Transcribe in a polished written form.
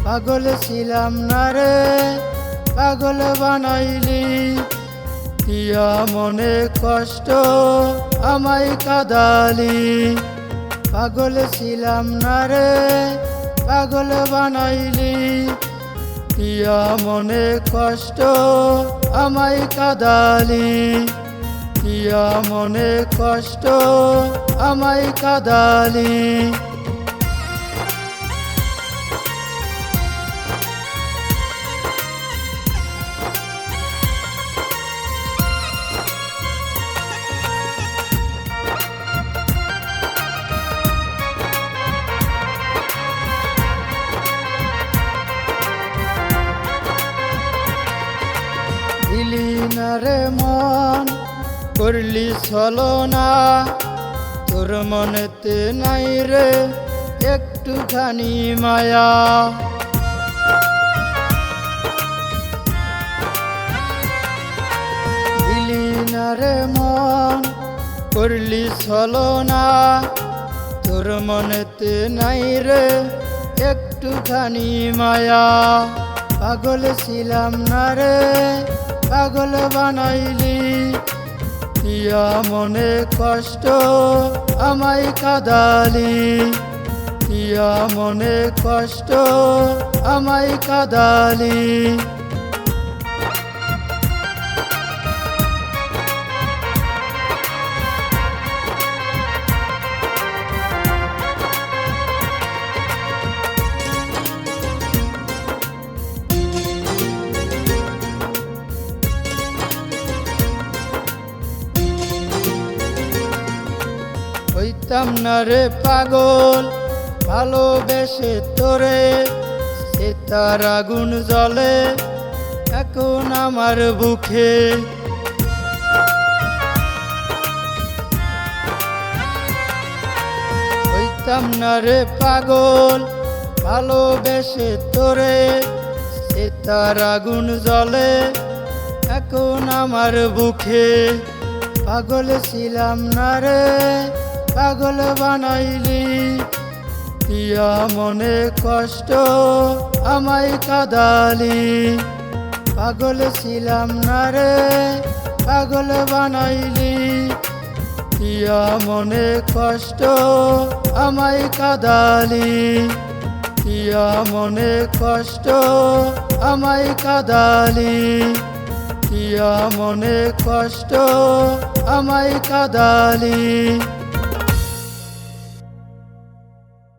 পাগল ছিলাম না রে, পাগল বানাইলি, দিয়া মনে কষ্ট আমায় কাঁদালি। পাগল ছিলাম না রে, পাগল বানাইলি, দিয়া মনে কষ্ট আমায় কাঁদালি, দিয়া মনে কষ্ট আমায় কাঁদালি। দিলি না রে মন, করলি ছলনা, তোর মনেতে নাই রে একটুখানি মায়া। দিলি না রে মন, করলি ছলনা, তোর মনেতে নাই রে একটুখানি মায়া। পাগল ছিলাম না রে, পাগল বানাইলি, দিয়া মনে কষ্ট আমায় কাঁদালি, দিয়া মনে কষ্ট আমায় কাঁদালি। হইতাম না রে পাগল ভালোবেসে তোরে, সে তার আগুন জ্বলে এখন আমার বুকে। হইতাম না রে পাগল ভালোবেসে তোরে, সে তার আগুন জ্বলে এখন আমার বুকে। পাগল ছিলাম না রে, পাগল বানাইলি, দিয়া মনে কষ্ট আমায় কাঁদালি। পাগল ছিলাম না রে, পাগল বানাইলি, দিয়া মনে কষ্ট আমায় কাঁদালি, দিয়া মনে কষ্ট আমায় কাঁদালি, দিয়া মনে কষ্ট আমায় কাঁদালি।